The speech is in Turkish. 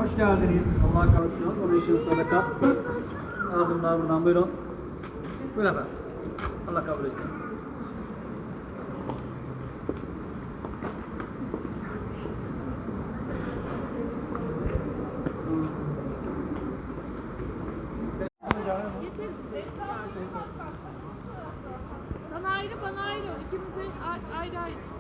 Hoş geldiniz. Allah kabul etsin. Onun için sadaka. Ardından buradan buyurun. Buyurun efendim. Allah kabul etsin. Sana ayrı, bana ayrı. İkimize ayrı ayrı.